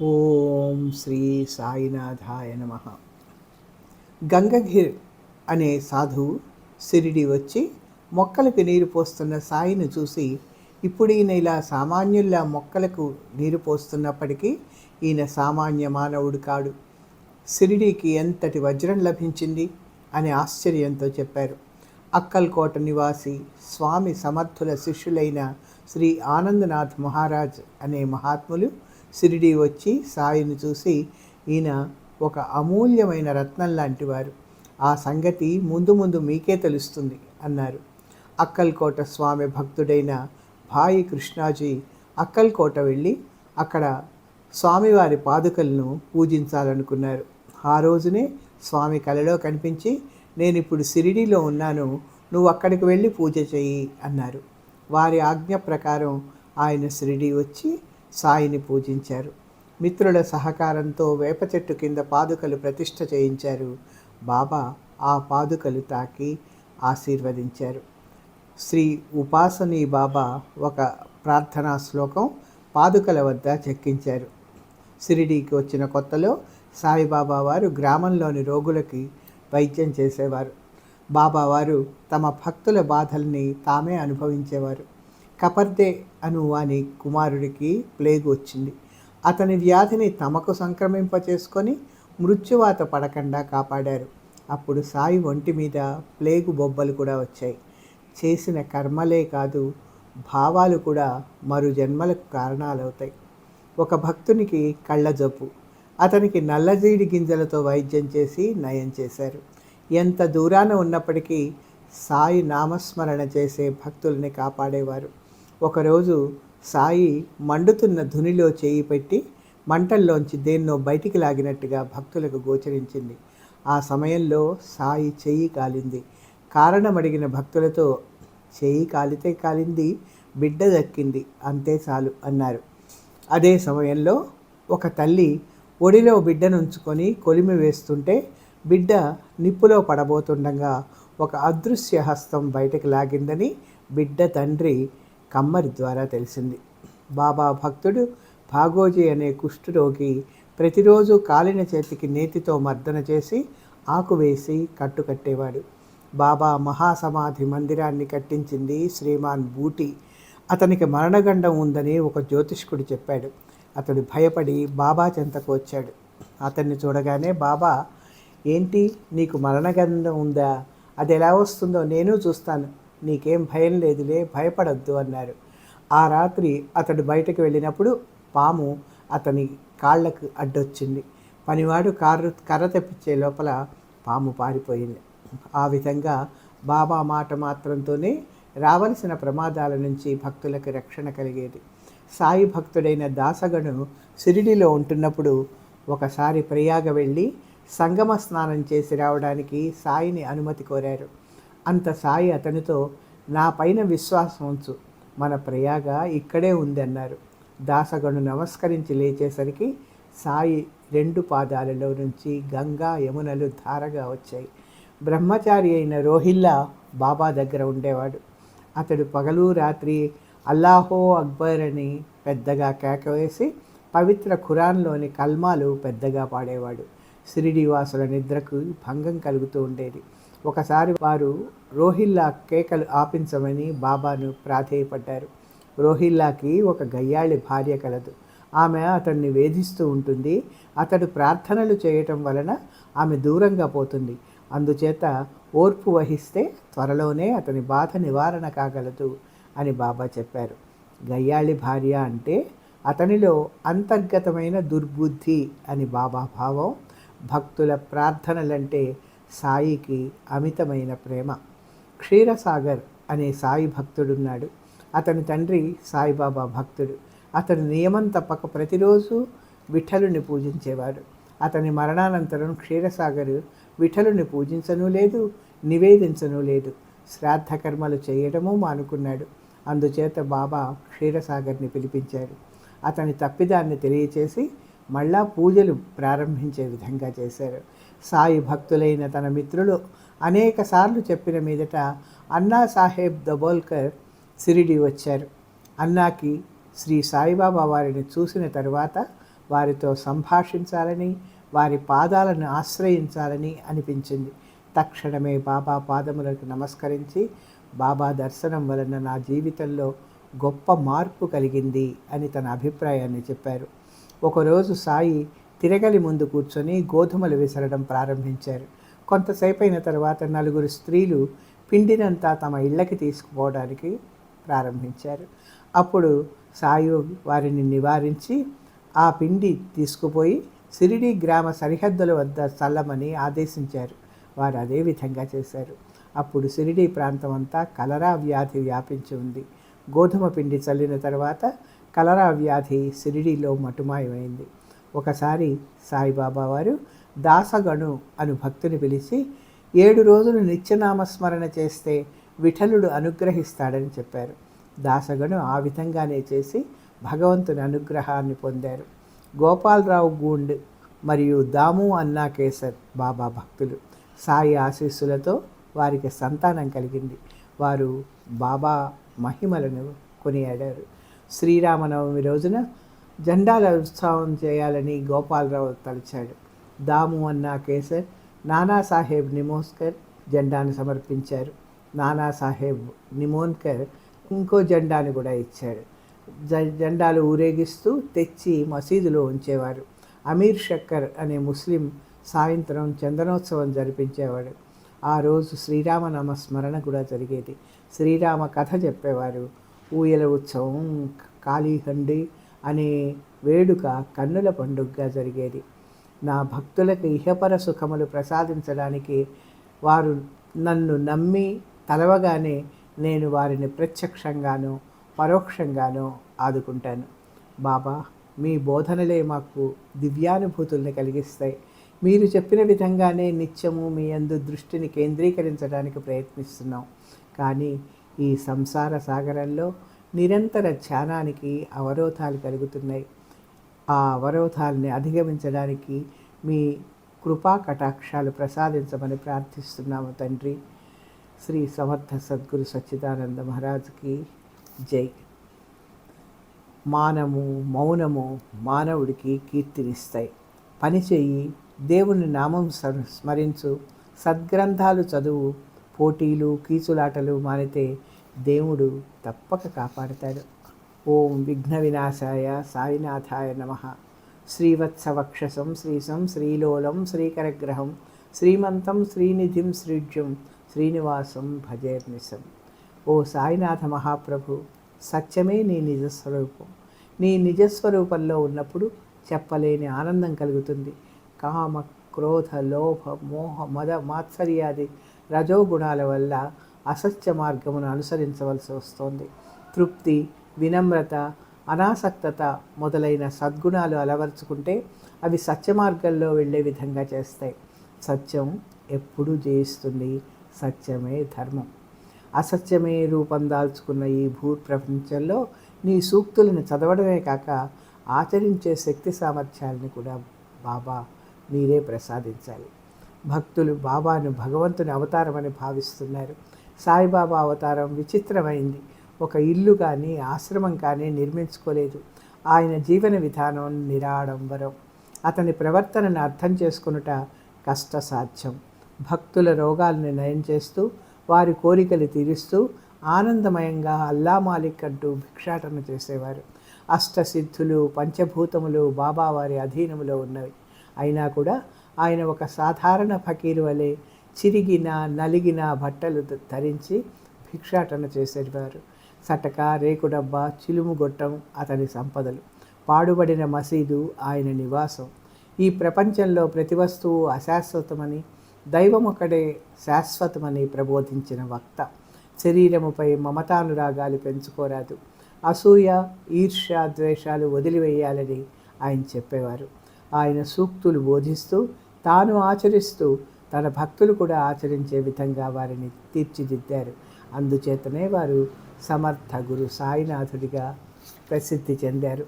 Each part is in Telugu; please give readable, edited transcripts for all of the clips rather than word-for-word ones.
ఓం శ్రీ సాయినాథాయ నమ. గంగగిర్ అనే సాధువు షిరిడి వచ్చి మొక్కలకు నీరు పోస్తున్న సాయిని చూసి, ఇప్పుడు ఈయన ఇలా సామాన్యుల్లా మొక్కలకు నీరు పోస్తున్నప్పటికీ ఈయన సామాన్య మానవుడు కాడు, షిరిడీకి ఎంతటి వజ్రం లభించింది అని ఆశ్చర్యంతో చెప్పారు. అక్కల్కోట నివాసి స్వామి సమర్థుల శిష్యులైన శ్రీ ఆనందనాథ్ మహారాజ్ అనే మహాత్ములు షిరిడీ వచ్చి సాయిని చూసి, ఈయన ఒక అమూల్యమైన రత్నం లాంటివారు, ఆ సంగతి ముందు ముందు మీకే తెలుస్తుంది అన్నారు. అక్కల్కోట స్వామి భక్తుడైన భాయి కృష్ణాజీ అక్కల్కోట వెళ్ళి అక్కడ స్వామివారి పాదుకలను పూజించాలనుకున్నారు. ఆ రోజునే స్వామి కలలో కనిపించి, నేను ఇప్పుడు షిరిడీలో ఉన్నాను, నువ్వు అక్కడికి వెళ్ళి పూజ చెయ్యి అన్నారు. వారి ఆజ్ఞ ప్రకారం ఆయన షిరిడీ వచ్చి సాయిని పూజించారు. మిత్రుల సహకారంతో వేప చెట్టు కింద పాదుకలు ప్రతిష్ఠ చేయించారు. బాబా ఆ పాదుకలు తాకి ఆశీర్వదించారు. శ్రీ ఉపాసనీ బాబా ఒక ప్రార్థనా శ్లోకం పాదుకల వద్ద చెక్కించారు. షిరిడీకి వచ్చిన కొత్తలో సాయిబాబా వారు గ్రామంలోని రోగులకి వైద్యం చేసేవారు. బాబావారు తమ భక్తుల బాధల్ని తామే అనుభవించేవారు. కపర్దే అను వాని కుమారుడికి ప్లేగు వచ్చింది. అతని వ్యాధిని తమకు సంక్రమింపచేసుకొని మృత్యువాత పడకుండా కాపాడారు. అప్పుడు సాయి ఒంటి మీద ప్లేగు బొబ్బలు కూడా వచ్చాయి. చేసిన కర్మలే కాదు, భావాలు కూడా మరు జన్మలకు కారణాలవుతాయి. ఒక భక్తునికి కళ్ళజబ్బు, అతనికి నల్లజీడి గింజలతో వైద్యం చేసి నయం చేశారు. ఎంత దూరాన ఉన్నప్పటికీ సాయి నామస్మరణ చేసే భక్తుల్ని కాపాడేవారు. ఒకరోజు సాయి మండుతున్న ధునిలో చేయి పెట్టి మంటల్లోంచి దేన్నో బయటికి లాగినట్టుగా భక్తులకు గోచరించింది. ఆ సమయంలో సాయి చెయ్యి కాలింది. కారణం అడిగిన భక్తులతో, చెయ్యి కాలితే కాలింది, బిడ్డ దక్కింది, అంతే చాలు అన్నారు. అదే సమయంలో ఒక తల్లి ఒడిలో బిడ్డనుంచుకొని కొలిమి వేస్తుంటే బిడ్డ నిప్పులో పడబోతుండగా ఒక అదృశ్య హస్తం బయటకు లాగిందని బిడ్డ తండ్రి కమ్మరి ద్వారా తెలిసింది. బాబా భక్తుడు భాగోజీ అనే కుష్ఠరోగి ప్రతిరోజు కాలిన చేతికి నేతితో మర్దన చేసి ఆకు వేసి కట్టుకట్టేవాడు. బాబా మహాసమాధి మందిరాన్ని కట్టించింది శ్రీమాన్ బూటి. అతనికి మరణగండం ఉందని ఒక జ్యోతిష్కుడు చెప్పాడు. అతడు భయపడి బాబా చెంతకు వచ్చాడు. అతన్ని చూడగానే బాబా, ఏంటి, నీకు మరణగండం ఉందా? అది ఎలా వస్తుందో నేను చూస్తాను, నీకేం భయం లేదులే, భయపడద్దు అన్నారు. ఆ రాత్రి అతడు బయటకు వెళ్ళినప్పుడు పాము అతని కాళ్లకు అడ్డొచ్చింది. పనివాడు కర్ర తెప్పించే లోపల పాము పారిపోయింది. ఆ విధంగా బాబా మాట మాత్రంతోనే రావలసిన ప్రమాదాల నుంచి భక్తులకు రక్షణ కలిగేది. సాయి భక్తుడైన దాసగను షిరిడిలో ఉంటున్నప్పుడు ఒకసారి ప్రయాగ వెళ్ళి సంగమ స్నానం చేసి రావడానికి సాయిని అనుమతి కోరారు. అంత సాయి అతనితో, నా పైన విశ్వాసం ఉంచు, మన ప్రయాగ ఇక్కడే ఉంది అన్నారు. దాసగను నమస్కరించి లేచేసరికి సాయి 2 పాదాలలో నుంచి గంగా యమునలు ధారగా వచ్చాయి. బ్రహ్మచారి అయిన రోహిల్లా బాబా దగ్గర ఉండేవాడు. అతడు పగలు రాత్రి అల్లాహో అక్బర్ అని పెద్దగా కేకవేసి పవిత్ర ఖురాన్లోని కల్మాలు పెద్దగా పాడేవాడు. షిరిడి వాసుల నిద్రకు భంగం కలుగుతూ ఉండేది. ఒకసారి వారు రోహిల్లా కేకలు ఆపించమని బాబాను ప్రాధేయపడ్డారు. రోహిల్లాకి ఒక గయ్యాళి భార్య కలదు. ఆమె అతన్ని వేధిస్తూ ఉంటుంది. అతడు ప్రార్థనలు చేయటం వలన ఆమె దూరంగా పోతుంది. అందుచేత ఓర్పు వహిస్తే త్వరలోనే అతని బాధ నివారణ కాగలదు అని బాబా చెప్పారు. గయ్యాళి భార్య అంటే అతనిలో అంతర్గతమైన దుర్బుద్ధి అని బాబా భావం. భక్తుల ప్రార్థనలంటే సాయికి అమితమైన ప్రేమ. క్షీరసాగర్ అనే సాయి భక్తుడున్నాడు. అతని తండ్రి సాయిబాబా భక్తుడు. అతను నియమం తప్పక ప్రతిరోజు విఠలుని పూజించేవాడు. అతని మరణానంతరం క్షీరసాగర్ విఠలుని పూజించనూ లేదు, నివేదించనూ లేదు. శ్రాద్ధ కర్మలు చేయడమూ మానుకున్నాడు. అందుచేత బాబా క్షీరసాగర్ని పిలిపించాడు. అతని తప్పిదాన్ని తెలియచేసి మళ్ళా పూజలు ప్రారంభించే విధంగా చేశారు. సాయి భక్తులైన తన మిత్రులు అనేకసార్లు చెప్పిన మీదట అన్నా సాహెబ్ దబోల్కర్ షిరిడి వచ్చారు. అన్నాకి శ్రీ సాయిబాబా వారిని చూసిన తరువాత వారితో సంభాషించాలని, వారి పాదాలను ఆశ్రయించాలని అనిపించింది. తక్షణమే బాబా పాదములకు నమస్కరించి, బాబా దర్శనం వలన నా జీవితంలో గొప్ప మార్పు కలిగింది అని తన అభిప్రాయాన్ని చెప్పారు. ఒకరోజు సాయి తిరగలి ముందు కూర్చొని గోధుమలు విసరడం ప్రారంభించారు. కొంతసేపు అయిన తర్వాత నలుగురు స్త్రీలు పిండినంతా తమ ఇళ్ళకి తీసుకుపోవడానికి ప్రారంభించారు. అప్పుడు సాయి వారిని నివారించి ఆ పిండి తీసుకుపోయి షిరిడీ గ్రామ సరిహద్దుల వద్ద చల్లమని ఆదేశించారు. వారు అదే విధంగా చేశారు. అప్పుడు షిరిడీ ప్రాంతం అంతా కలరా వ్యాధి వ్యాపించి ఉంది. గోధుమ పిండి చల్లిన తర్వాత కలరా వ్యాధి షిరిడీలో మటుమాయమైంది. ఒకసారి సాయిబాబా వారు దాసగణు అను భక్తుని పిలిచి 7 రోజులు నిత్యనామస్మరణ చేస్తే విఠలుడు అనుగ్రహిస్తాడని చెప్పారు. దాసగణు ఆ విధంగానే చేసి భగవంతుని అనుగ్రహాన్ని పొందారు. గోపాలరావు గూండ్ మరియు దాము అన్నా కేసర్ బాబా భక్తులు. సాయి ఆశీస్సులతో వారికి సంతానం కలిగింది. వారు బాబా మహిమలను కొనియాడారు. శ్రీరామనవమి రోజున జెండాల ఉత్సవం చేయాలని గోపాలరావు తలిచాడు. దాము అన్నా కేసర్ నానాసాహెబ్ నిమోన్కర్ జెండాను సమర్పించారు. నానాసాహెబ్ నిమోన్కర్ ఇంకో జెండాను కూడా ఇచ్చాడు. జెండాలు ఊరేగిస్తూ తెచ్చి మసీదులో ఉంచేవారు. అమీర్ షక్కర్ అనే ముస్లిం సాయంత్రం చందనోత్సవం జరిపించేవాడు. ఆ రోజు శ్రీరామనామ స్మరణ కూడా జరిగేది. శ్రీరామ కథ చెప్పేవారు. ఊయల ఉత్సవం, కాళీహండి అనే వేడుక కన్నుల పండుగగా జరిగేది. నా భక్తులకు ఇహపర సుఖములు ప్రసాదించడానికి వారు నన్ను నమ్మి తలవగానే నేను వారిని ప్రత్యక్షంగానో పరోక్షంగానో ఆదుకుంటాను. బాబా, మీ బోధనలే మాకు దివ్యానుభూతుల్ని కలిగిస్తాయి. మీరు చెప్పిన విధంగానే నిత్యము మీ యందు దృష్టిని కేంద్రీకరించడానికి ప్రయత్నిస్తున్నాం. కానీ ఈ సంసార సాగరంలో నిరంతర ధ్యానానికి అవరోధాలు కలుగుతున్నాయి. ఆ అవరోధాలని అధిగమించడానికి మీ కృపా కటాక్షాలు ప్రసాదించమని ప్రార్థిస్తున్నాము తండ్రి. శ్రీ సమర్థ సద్గురు సచ్చిదానంద మహారాజ్కి జై. మానము మౌనము మానవుడికి కీర్తినిస్తాయి. పనిచేయి, దేవుని నామం స్మరించు, సద్గ్రంథాలు చదువు. పోటీలు కీచులాటలు మానితే దేవుడు తప్పక కాపాడతాడు. ఓం విఘ్న వినాశాయ సాయినాథాయ నమః. శ్రీవత్సవక్షసం శ్రీశం శ్రీలోలం శ్రీకరగ్రహం శ్రీమంతం శ్రీనిధిం శ్రీజ్యం శ్రీనివాసం భజేర్నిశం. ఓ సాయినాథ మహాప్రభు, సత్యమే నీ నిజస్వరూపం. నీ నిజస్వరూపంలో ఉన్నప్పుడు చెప్పలేని ఆనందం కలుగుతుంది. కామ క్రోధ లోభ మోహ మద మాత్సర్యాది రజోగుణాల వల్ల అసత్య మార్గమును అనుసరించవలసి వస్తోంది. తృప్తి, వినమ్రత, అనాసక్తత మొదలైన సద్గుణాలు అలవర్చుకుంటే అవి సత్య మార్గంలో వెళ్ళే విధంగా చేస్తాయి. సత్యం ఎప్పుడూ జయిస్తుంది. సత్యమే ధర్మం. అసత్యమే రూపం దాల్చుకున్న ఈ భూప్రపంచంలో నీ సూక్తులను చదవడమే కాక ఆచరించే శక్తి సామర్థ్యాలను కూడా బాబా మీరే ప్రసాదించాలి. భక్తులు బాబాను భగవంతుని అవతారమని భావిస్తున్నారు. సాయిబాబా అవతారం విచిత్రమైంది. ఒక ఇల్లు కానీ ఆశ్రమం కానీ నిర్మించుకోలేదు. ఆయన జీవన విధానం నిరాడంబరం. అతని ప్రవర్తనను అర్థం చేసుకొనుట కష్టసాధ్యం. భక్తుల రోగాలను నయం చేస్తూ వారి కోరికలు తీరుస్తూ ఆనందమయంగా అల్లా మాలిక్ అంటూ భిక్షాటన చేసేవారు. అష్టసిద్ధులు పంచభూతములు బాబావారి అధీనములో ఉన్నవి. అయినా కూడా ఆయన ఒక సాధారణ ఫకీరు వలె చిరిగిన నలిగిన బట్టలు ధరించి భిక్షాటన చేసేవారు. సటక, రేకుడబ్బా, చిలుముగొట్టం అతని సంపదలు. పాడుబడిన మసీదు ఆయన నివాసం. ఈ ప్రపంచంలో ప్రతి వస్తువు అశాశ్వతమని, దైవం ఒకడే శాశ్వతమని ప్రబోధించిన వక్త. శరీరముపై మమతానురాగాలు పెంచుకోరాదు. అసూయ, ఈర్ష్య, ద్వేషాలు వదిలివేయాలని ఆయన చెప్పేవారు. ఆయన సూక్తులు బోధిస్తూ తాను ఆచరిస్తూ తన భక్తులు కూడా ఆచరించే విధంగా వారిని తీర్చిదిద్దారు. అందుచేతనే వారు సమర్థ గురు సాయినాథుడిగా ప్రసిద్ధి చెందారు.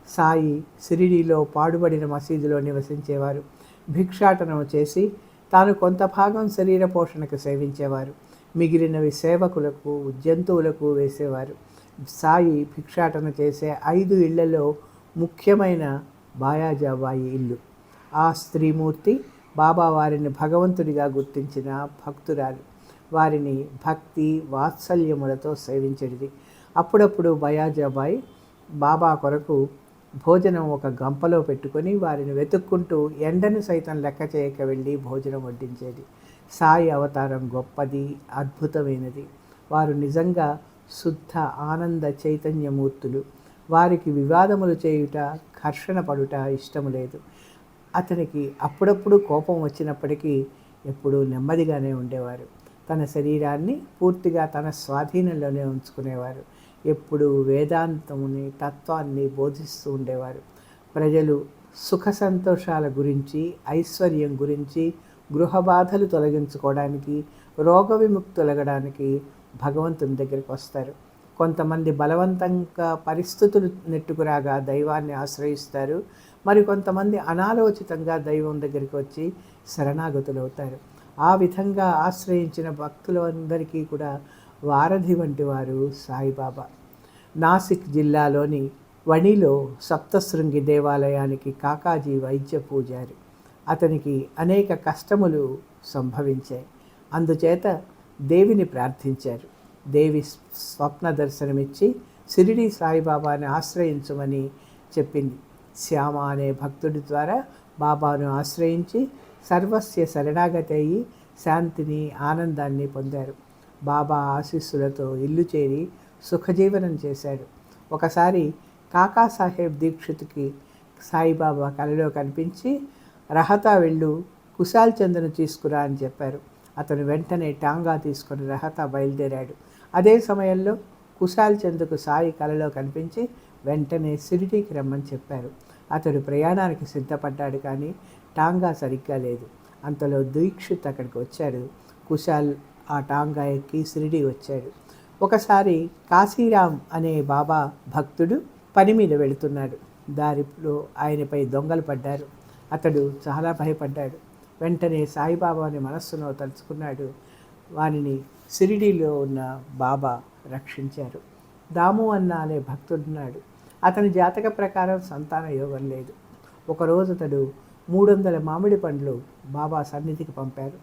సాయి షిరిడీలో పాడుబడిన మసీదులో నివసించేవారు. భిక్షాటనం చేసి తాను కొంత భాగం శరీర పోషణకు సేవించేవారు. మిగిలినవి సేవకులకు, జంతువులకు వేసేవారు. సాయి భిక్షాటన చేసే 5 ఇళ్లలో ముఖ్యమైన బాయాజాబాయి ఇల్లు. ఆ స్త్రీమూర్తి బాబా వారిని భగవంతుడిగా గుర్తించిన భక్తురాలు. వారిని భక్తి వాత్సల్యములతో సేవించేది. అప్పుడప్పుడు బయాజాబాయి బాబా కొరకు భోజనం ఒక గంపలో పెట్టుకొని వారిని వెతుక్కుంటూ ఎండను సైతం లెక్క చేయక వెళ్ళి భోజనం వడ్డించేది. సాయి అవతారం గొప్పది, అద్భుతమైనది. వారు నిజంగా శుద్ధ ఆనంద చైతన్యమూర్తులు. వారికి వివాదములు చేయుట, ఘర్షణ పడుట ఇష్టము లేదు. అతనికి అప్పుడప్పుడు కోపం వచ్చినప్పటికీ ఎప్పుడూ నెమ్మదిగానే ఉండేవారు. తన శరీరాన్ని పూర్తిగా తన స్వాధీనంలోనే ఉంచుకునేవారు. ఎప్పుడూ వేదాంతముని తత్వాన్ని బోధిస్తూ ఉండేవారు. ప్రజలు సుఖ సంతోషాల గురించి, ఐశ్వర్యం గురించి, గృహ బాధలు తొలగించుకోవడానికి, రోగ విముక్తులగడానికి భగవంతుని దగ్గరికి వస్తారు. కొంతమంది బలవంతంగా పరిస్థితులు నెట్టుకురాగా దైవాన్ని ఆశ్రయిస్తారు. మరికొంతమంది అనాలోచితంగా దైవం దగ్గరికి వచ్చి శరణాగతులవుతారు. ఆ విధంగా ఆశ్రయించిన భక్తులందరికీ కూడా వారధి వంటి వారు సాయిబాబా. నాసిక్ జిల్లాలోని వణిలో సప్తశృంగి దేవాలయానికి కాకాజీ వైద్య పూజారి. అతనికి అనేక కష్టములు సంభవించాయి. అందుచేత దేవిని ప్రార్థించారు. దేవి స్వప్న దర్శనమిచ్చి షిరిడీ సాయిబాబాని ఆశ్రయించమని చెప్పింది. శ్యామ అనే భక్తుడి ద్వారా బాబాను ఆశ్రయించి సర్వస్య శరణాగతి అయ్యి శాంతిని, ఆనందాన్ని పొందారు. బాబా ఆశీస్సులతో ఇల్లు చేరి సుఖజీవనం చేశాడు. ఒకసారి కాకాసాహెబ్ దీక్షిత్కి సాయిబాబా కలలో కనిపించి రహతా వెళ్ళు, కుశాల్ చంద్ను తీసుకురా అని చెప్పారు. అతను వెంటనే టాంగా తీసుకొని రహతా బయలుదేరాడు. అదే సమయంలో కుశాల్ చంద్కు సాయి కలలో కనిపించి వెంటనే షిరిడీకి రమ్మని చెప్పారు. అతడు ప్రయాణానికి సిద్ధపడ్డాడు, కానీ టాంగా సరిగ్గా లేదు. అంతలో దీక్షిత్ అక్కడికి వచ్చాడు. కుశాల్ ఆ టాంగా ఎక్కి షిరిడీ వచ్చాడు. ఒకసారి కాశీరాం అనే బాబా భక్తుడు పని మీద వెళుతున్నాడు. దారిలో ఆయనపై దొంగలు పడ్డారు. అతడు చాలా భయపడ్డాడు. వెంటనే సాయిబాబాని మనస్సులో తలుచుకున్నాడు. వారిని షిరిడీలో ఉన్న బాబా రక్షించారు. దాము అనే భక్తుడున్నాడు. అతని జాతక ప్రకారం సంతాన యోగం లేదు. ఒకరోజు అతడు 300 మామిడి పండ్లు బాబా సన్నిధికి పంపారు.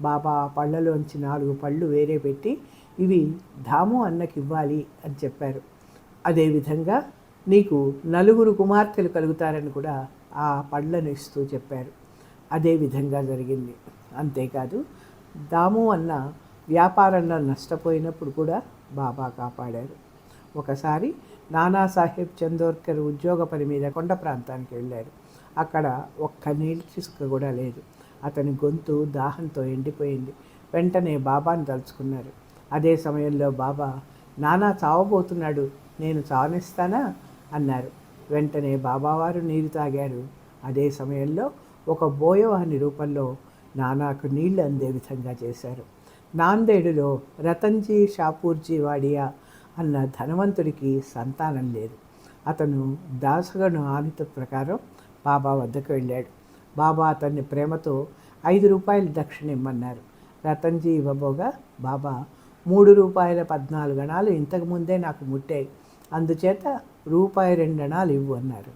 బాబా ఆ పళ్ళలోంచి 4 పళ్ళు వేరే పెట్టి ఇవి దాము అన్నకి ఇవ్వాలి అని చెప్పారు. అదేవిధంగా నీకు 4 కుమార్తెలు కలుగుతారని కూడా ఆ పళ్ళను ఇస్తూ చెప్పారు. అదేవిధంగా జరిగింది. అంతేకాదు, దాము అన్న వ్యాపారంలో నష్టపోయినప్పుడు కూడా బాబా కాపాడారు. ఒకసారి నానాసాహెబ్ చందోర్కర్ ఉద్యోగ పని మీద కొండ ప్రాంతానికి వెళ్ళారు. అక్కడ ఒక్క నీటి చుక్క కూడా లేదు. అతని గొంతు దాహంతో ఎండిపోయింది. వెంటనే బాబాను తలుచుకున్నారు. అదే సమయంలో బాబా, నానా చావబోతున్నాడు, నేను చావనిస్తానా అన్నారు. వెంటనే బాబావారు నీరు తాగారు. అదే సమయంలో ఒక బోయవాని రూపంలో నానాకు నీళ్లు అందే విధంగా చేశారు. నాందేడులో రతన్జీ షాపూర్జీ వాడియా అన్న ధనవంతుడికి సంతానం లేదు. అతను దాసగను ఆనత ప్రకారం బాబా వద్దకు వెళ్ళాడు. బాబా అతన్ని ప్రేమతో 5 రూపాయలు దక్షిణ ఇమ్మన్నారు. రతన్జీ ఇవ్వబోగా బాబా 3 రూపాయల 14 అణాలు ఇంతకుముందే నాకు ముట్టాయి, అందుచేత ₹2 ఇవ్వు అన్నారు.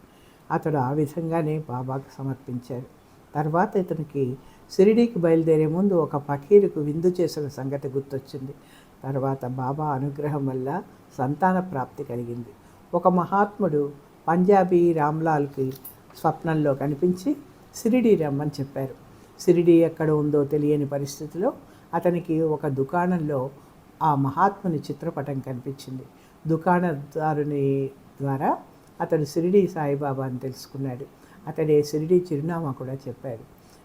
అతడు ఆ విధంగానే బాబాకు సమర్పించారు. తర్వాత ఇతనికి షిరిడీకి బయలుదేరే ముందు ఒక ఫకీరుకు విందు చేసిన సంగతి గుర్తొచ్చింది. తర్వాత బాబా అనుగ్రహం వల్ల సంతాన ప్రాప్తి కలిగింది. ఒక మహాత్ముడు పంజాబీ రామ్లాల్కి స్వప్నంలో కనిపించి షిరిడీ రమ్మని చెప్పారు. షిరిడీ ఎక్కడ ఉందో తెలియని పరిస్థితిలో అతనికి ఒక దుకాణంలో ఆ మహాత్ముని చిత్రపటం కనిపించింది. దుకాణదారుని ద్వారా అతడు షిరిడీ సాయిబాబాని తెలుసుకున్నాడు. అతడే షిరిడీ చిరునామా కూడా చెప్పాడు.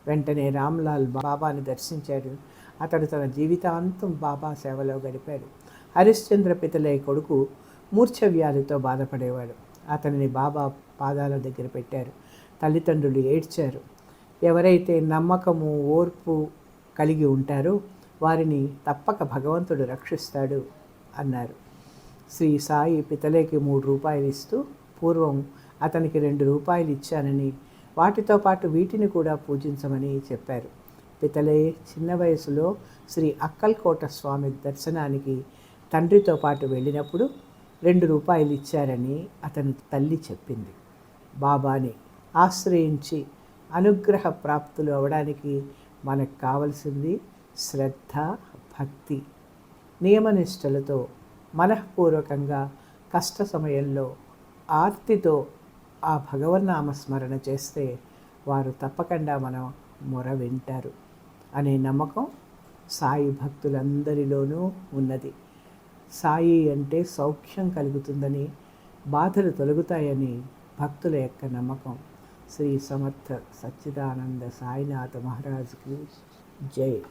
వెంటనే రామ్లాల్ బాబాని దర్శించాడు. అతడు తన జీవితాంతం బాబా సేవలో గడిపాడు. హరిశ్చంద్ర పితలయ్య కొడుకు మూర్ఛ వ్యాధితో బాధపడేవాడు. అతనిని బాబా పాదాల దగ్గర పెట్టారు. తల్లిదండ్రులు ఏడ్చారు. ఎవరైతే నమ్మకము, ఓర్పు కలిగి ఉంటారో వారిని తప్పక భగవంతుడు రక్షిస్తాడు అన్నారు. శ్రీ సాయి పితలేకి 3 రూపాయలు ఇస్తూ, పూర్వం అతనికి 2 రూపాయలు ఇచ్చానని, వాటితో పాటు వీటిని కూడా పూజించమని చెప్పారు. పితలే చిన్న వయసులో శ్రీ అక్కల్కోట స్వామి దర్శనానికి తండ్రితో పాటు వెళ్ళినప్పుడు 2 రూపాయలు ఇచ్చారని అతని తల్లి చెప్పింది. బాబాని ఆశ్రయించి అనుగ్రహ ప్రాప్తులు అవడానికి మనకు కావలసింది శ్రద్ధ, భక్తి. నియమనిష్టలతో మనఃపూర్వకంగా కష్ట సమయంలో ఆర్తితో ఆ భగవన్నామస్మరణ చేస్తే వారు తప్పకుండా మనం మొర వింటారు అనే నమ్మకం సాయి భక్తులందరిలోనూ ఉన్నది. సాయి అంటే సౌఖ్యం కలుగుతుందని, బాధలు తొలగుతాయని భక్తుల యొక్క నమ్మకం. శ్రీ సమర్థ సచ్చిదానంద సాయినాథ మహారాజుకి జై.